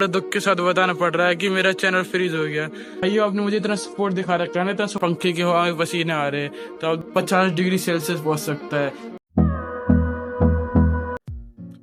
दुख के साथ बताना पड़ रहा है कि मेरा चैनल फ्रीज हो गया। भाइयों, आपने मुझे इतना सपोर्ट दिखा रखा है ना, इतना पंखे की हवा में पसीने आ रहे हैं, तो अब 50 डिग्री सेल्सियस पहुंच सकता है।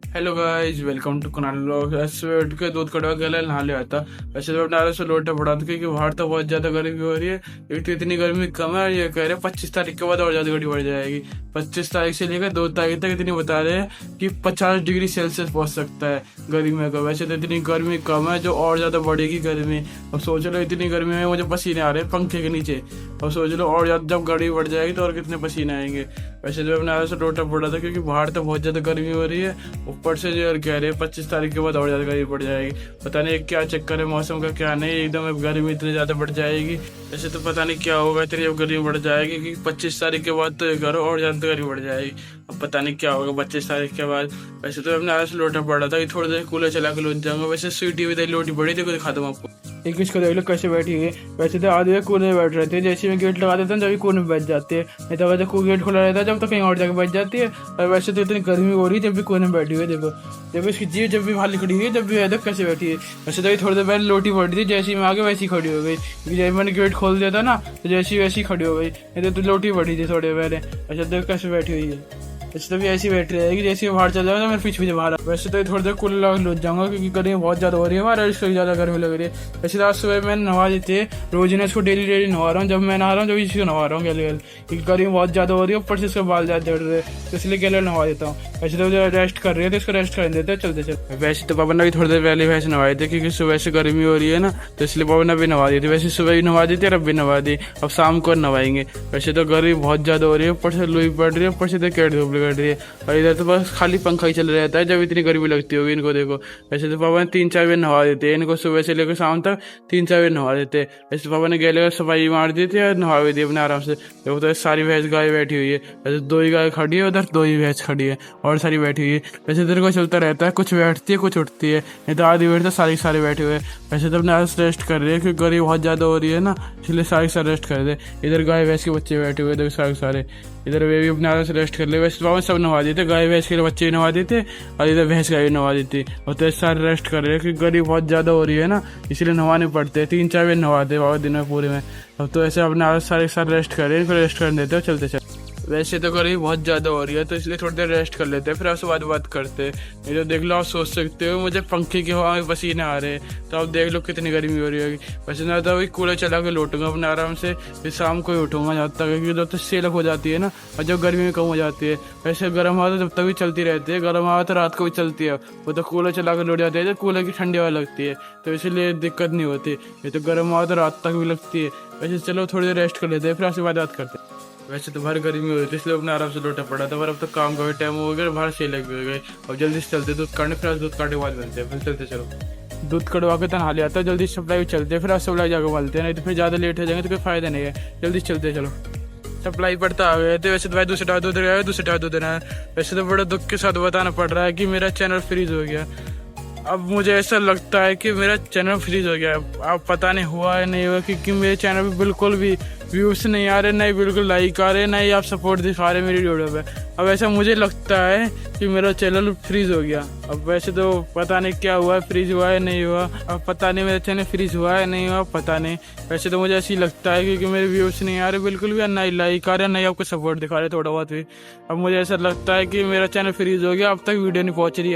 Hello guys, welcome to Kunal vlog. ऐसे उठ के दूध कड़वा गला नहा ले आता। वैसे तो अपना से लोटा पड़ा था क्योंकि बाहर तो बहुत ज्यादा गर्मी हो रही है। एक तो इतनी गर्मी कम है, ये कह रहे 25 तारीख के बाद और ज्यादा गर्मी बढ़ जाएगी। 25 तारीख से लेकर 2 तारीख तक इतनी बता रहे हैं कि 50 डिग्री सेल्सियस पहुंच सकता है गर्मी का। वैसे तो इतनी गर्मी कम है, जो और ज्यादा बढ़ेगी गर्मी। अब सोच लो, इतनी गर्मी में मुझे पसीने आ रहे हैं पंखे के नीचे। अब सोच लो और ज्यादा जब गर्मी बढ़ जाएगी तो और कितने पसीने आएंगे। वैसे तो अपने से लोटा पड़ा था क्योंकि बाहर तो बहुत ज्यादा गर्मी हो रही है, ऊपर से जो कह रहे हैं 25 तारीख के बाद और ज्यादा गर्मी बढ़ जाएगी। पता नहीं क्या चक्कर है मौसम का, क्या नहीं, एकदम अब गर्मी इतनी ज्यादा बढ़ जाएगी। वैसे तो पता नहीं क्या होगा, इतनी अब गर्मी बढ़ जाएगी कि 25 तारीख के बाद तो करो और ज्यादा गर्मी बढ़ जाएगी। अब पता नहीं क्या होगा 25 तारीख के बाद। वैसे तो अपने से लोटा पड़ा था कि थोड़ी देर कूलर चला के लौट जाऊंगा। वैसे स्वीटी हुई लोटी बड़ी देखो, दिखा दूँ आपको। एक इसको देख लो कैसे बैठी है। वैसे तो आधे कूलर में बैठ रहे थे, जैसे मैं गेट लगा देता हूँ जब कूलर में बैठ जाते हैं, नहीं तो वैसे गेट खुला रहता है जब तो कहीं और जाकर बैठ जाती है। और वैसे तो इतनी गर्मी हो रही है जब भी कूलर में बैठी हुई है। देखो जब इसकी जीव जब भी बाहर खड़ी हुई है, जब भी है कैसे बैठी है। वैसे तो थोड़ी देर पहले लोटी पड़ी थी, जैसे ही मैं आगे वैसी खड़ी हो गई, क्योंकि जब मैंने गेट खोल दिया था ना तो जैसी वैसी खड़ी हो गई, नहीं तो लोटी पड़ी थी थोड़ी पहले। वैसे तो कैसे बैठी हुई है। वैसे तो भी ऐसी बैठ रहेगी, जैसे बाहर चल जाएगा तो मेरे पीछे बाहर। वैसे तो थोड़ी देर कूलर लगा लौट जाऊंगा क्योंकि गर्मी बहुत ज्यादा हो रही है हमारे, इसको ज्यादा गर्मी लग रही है। वैसे तो आज सुबह मैंने नहा दी थी, रोज ने इसको डेली नहा रहा हूँ। जब मैं नहा रहा हूँ जब इसको नहा रहा हूँ गले क्योंकि गर्मी बहुत ज्यादा हो रही है, ऊपर से इसके बाल ज्यादा उड़ रहे हैं, तो इसलिए गले नहा देता हूँ। वैसे तो रेस्ट कर रही है तो इसको रेस्ट कर देते चलते चल। वैसे तो पापा ने भी थोड़ी देर पहले भैंस नवाए थे क्योंकि सुबह से गर्मी हो रही है ना, तो इसलिए पापा ने भी नवा दी थी। वैसे सुबह भी नवा दी थी और अब भी नवा दी, अब शाम को नवाएंगे। वैसे तो गर्मी बहुत ज्यादा हो रही है, ऊपर से लुई पड़ रही है, ऊपर से तो कैट धूप लग रही है, और इधर तो बस खाली पंखा ही चल रहता है जब इतनी गर्मी लगती होगी इनको। देखो वैसे तो पापा ने 3-4 बार नहा देते हैं इनको, सुबह से लेकर शाम तक 3-4 बार नहा देते हैं। वैसे पापा ने गले सफाई मार दी थी और नहा भी दी अपने आराम से। देखो तो सारी भैंस गाय बैठी हुई है, वैसे 2 ही गाय खड़ी है, उधर 2 ही भैंस खड़ी है और सारी बैठी हुई है। वैसे इधर को चलता रहता है, कुछ बैठती है कुछ उठती है, नहीं तो आधी बैठ तो सारे बैठे हुए हैं। वैसे तो अपने आज रेस्ट कर रहे हैं क्योंकि गर्मी बहुत ज़्यादा हो रही है ना, इसलिए सारे रेस्ट कर दे। इधर गाय भैंस के बच्चे बैठे हुए देखो सारे, इधर वे भी अपने आराम से रेस्ट कर ले। वैसे पापा सब नवा देते, गाय भैंस के बच्चे भी नवा देते और इधर भैंस गाय भी नवा देती, और तो सारे रेस्ट कर रहे हैं क्योंकि गर्मी बहुत ज़्यादा हो रही है ना, इसलिए नवाने पड़ते। 3-4 बार नवाते बाबा दिन में पूरे में। अब तो ऐसे अपने आज सारे रेस्ट कर रहे हैं, फिर रेस्ट करने देते हो चलते चल। वैसे तो गर्मी बहुत ज़्यादा हो रही है तो इसलिए थोड़ी देर रेस्ट कर लेते हैं, फिर आपसे बात करते हैं। ये तो देख लो, आप सोच सकते हो मुझे पंखे की हवा में पसीने आ रहे हैं, तो आप देख लो कितनी गर्मी हो रही होगी। वैसे ना तो अभी कूलर चला के लौटूंगा अपने आराम से, फिर शाम को ही उठूंगा जब तक, क्योंकि जब तक सेलक हो जाती है ना और जब गर्मी में कम हो जाती है। वैसे गर्म हवा तो जब तक भी चलती रहती है, गर्म हवा तो रात को भी चलती है, वो तो कूलर चला के लौट जाती है, तो कूलर की ठंडी हवा लगती है, तो इसलिए दिक्कत नहीं होती। ये तो गर्म हवा तो रात तक भी लगती है। वैसे चलो थोड़ी देर रेस्ट कर लेते हैं, फिर आपसे बात करते हैं। वैसे तो बाहर गर्मी हो रही थी इसलिए अपने आराम से लोटा पड़ा था, पर अब तो काम का भी टाइम हो गया, बाहर सेलक भी हो गए। अब जल्दी से चलते दूध काटने, फिर दूध काटने के बाद बनते हैं, फिर चलते चलो। दूध कटवा के तनहा ले आता है, जल्दी सप्लाई चलते हैं, फिर आप सप्लाई जाकर बोलते हैं, नहीं तो फिर ज़्यादा लेट हो जाएंगे तो कोई फायदा नहीं है। जल्दी चलते चलो। सप्लाई पड़ता आ गए थे। वैसे तो भाई दूसरे टाइम दूध देना है। वैसे तो बड़ा दुख के साथ बताना पड़ रहा है कि मेरा चैनल फ्रीज हो गया। अब मुझे ऐसा लगता है कि मेरा चैनल फ्रीज हो गया। अब पता नहीं हुआ है नहीं हुआ, क्योंकि मेरे चैनल पे बिल्कुल भी व्यूज़ नहीं आ रहे, नहीं बिल्कुल लाइक आ रहे, नहीं आप सपोर्ट दिखा रहे मेरी वीडियो पे। अब ऐसा मुझे लगता है कि मेरा चैनल फ्रीज हो गया। अब वैसे तो पता नहीं क्या हुआ है, फ्रीज हुआ है नहीं हुआ, अब पता नहीं मेरा चैनल फ्रीज हुआ है नहीं हुआ, पता नहीं। वैसे तो मुझे ऐसे ही लगता है क्योंकि मेरे व्यूज़ नहीं आ रहे बिल्कुल भी, नहीं लाइक आ रहे, नहीं आपको सपोर्ट दिखा रहे थोड़ा बहुत भी। अब मुझे ऐसा लगता है कि मेरा चैनल फ्रीज हो गया, अब तक वीडियो नहीं पहुँच रही,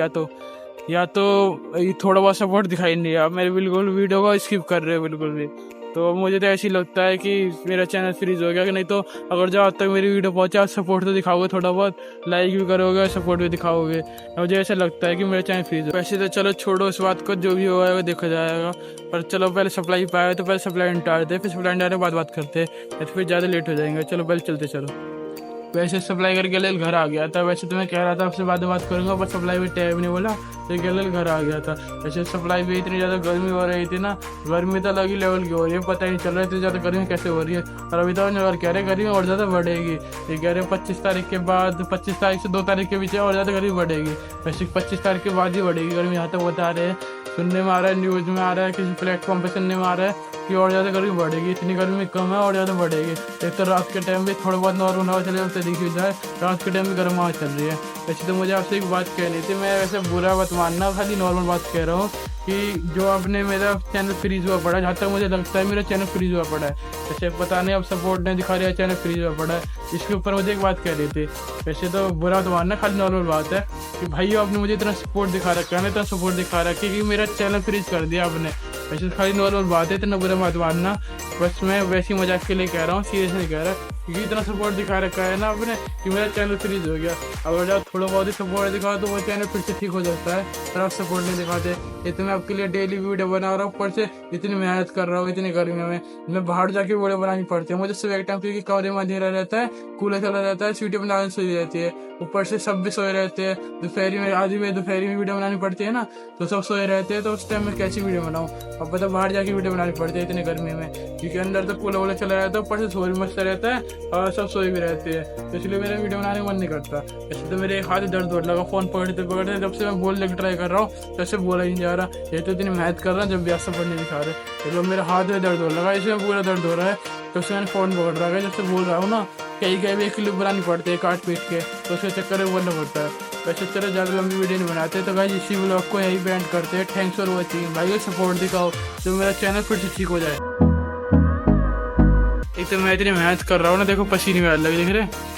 या तो थोड़ा बहुत सपोर्ट दिखाई नहीं दिया, आप मेरे बिल्कुल वीडियो को स्किप कर रहे हो बिल्कुल भी। तो मुझे तो ऐसे ही लगता है कि मेरा चैनल फ्रीज हो गया, कि नहीं तो अगर जो आज तक मेरी वीडियो पहुंचे आप सपोर्ट तो दिखाओगे, थोड़ा बहुत लाइक भी करोगे, सपोर्ट भी दिखाओगे। मुझे ऐसा लगता है कि मेरा चैनल फ्रीज हो। वैसे तो चलो छोड़ो इस बात को, जो भी होगा वो देखा जाएगा, पर चलो पहले सप्लाई पाए तो पहले सप्लाई निटार दे, फिर सप्लाई निटारने के बाद बात करते हैं, फिर ज़्यादा लेट हो जाएंगे। चलो पहले चलते चलो। वैसे सप्लाई करके गले घर आ गया था। वैसे तो मैं कह रहा था आपसे बात करूंगा, पर सप्लाई भी टाइम नहीं बोला तो गले घर आ गया था। वैसे सप्लाई भी इतनी ज़्यादा गर्मी हो रही थी ना, गर्मी तो अलग ही लेवल की हो रही है, पता ही नहीं चल रहा है इतनी ज़्यादा गर्मी कैसे हो रही है। और अभी तो अगर कह रहे गर्मी और ज़्यादा बढ़ेगी, ये कह रहे 25 तारीख के बाद, 25 तारीख से 2 तारीख के बीच और ज़्यादा गर्मी बढ़ेगी। वैसे 25 तारीख के बाद ही बढ़ेगी गर्मी, यहाँ तक बता रहे हैं, सुनने में आ रहा है, न्यूज़ में आ रहा है, किसी प्लेटफॉर्म पर सुनने में आ रहा है कि और ज़्यादा गर्मी बढ़ेगी, इतनी गर्मी कम है और ज़्यादा बढ़ेगी। एक तो रात के टाइम भी थोड़ा बहुत नॉर्मल हवा चले उससे देखी जाए, रात के टाइम भी गर्म हवा चल रही है। वैसे तो मुझे आपसे एक बात कहनी थी, मैं वैसे बुरा मत मानना, खाली नॉर्मल बात कह रहा हूँ कि जो आपने मेरा चैनल फ्रीज हुआ पड़ा है, जहाँ तक मुझे लगता है मेरा चैनल फ्रीज हुआ पड़ा है। वैसे पता नहीं अब सपोर्ट नहीं दिखा रहा, चैनल फ्रीज हुआ पड़ा है, इसके ऊपर मुझे एक बात कह रही थी। वैसे तो बुरा तो मानना, खाली नॉर्मल बात है कि भाई आपने मुझे इतना सपोर्ट दिखा रखा है, इतना सपोर्ट दिखा रखा है कि मेरा चैनल फ्रीज कर दिया आपने। वैसे तो खाली नॉर्मल बात है, इतना बुरा मत मानना, बस मैं वैसी मजाक के लिए कह रहा हूँ, सीरियस नहीं कह रहा, क्योंकि इतना सपोर्ट दिखा रखा है ना आपने कि मेरा चैनल फ्रीज हो गया। अगर जब थोड़ा बहुत ही सपोर्ट दिखाओ तो वो चैनल फिर से ठीक हो जाता है, पर आप सपोर्ट नहीं दिखाते। ये तो मैं आपके लिए डेली वीडियो बना रहा हूँ, ऊपर से इतनी मेहनत कर रहा हूँ, इतनी गर्मियों में मैं बाहर जाके वीडियो बनानी पड़ती है मुझे सुबह एक टाइम, क्योंकि कमरे में अंधेरा रहता है, कूलर चला रहता है, सीटी बनाने सोई रहती है, ऊपर से सब भी सोए रहते हैं। दोपहरी में आधी में दोपहरी में वीडियो बनानी पड़ती है ना, तो सब सोए रहते हैं, तो उस टाइम में कैसी वीडियो बनाऊँ। अब पता बाहर जाके वीडियो बनानी पड़ती है इतनी गर्मी में, क्योंकि अंदर तो कूलर वूलर चला रहता है, ऊपर से सोए मस्त रहता है और सब सोए भी रहते हैं, तो इसलिए मेरा वीडियो बनाने का मन नहीं करता। ऐसे तो मेरे हाथ दर्द होने लगा फ़ोन पकड़ते पकड़ते, जब से मैं बोलने की ट्राई कर रहा हूँ तब से बोला ही नहीं जा रहा। ये तो इतनी मेहनत कर रहा है, जब भी आस्था पढ़ने दिखा रहे, तो मेरे हाथ में दर्द होने लगा, इसमें पूरा दर्द हो रहा है, तब से मैंने फ़ोन पकड़ रहा है। जब से बोल रहा हूँ ना, कहीं कहीं भी एक क्लिप बनानी पड़ती है काट पीट के, तो उसके चक्कर में बोलना पड़ता है। वैसे तरह ज़्यादा लंबी वीडियो नहीं बनाते, तो भाई इसी ब्लॉग को यही बैंड करते हैं। थैंक्स फॉर वॉचिंग भाई, सपोर्ट दिखाओ तो मेरा चैनल फिर से ठीक हो जाए। एक तो मैं इतनी मेहनत कर रहा हूँ ना, देखो पसीने में लगे दिख रहे।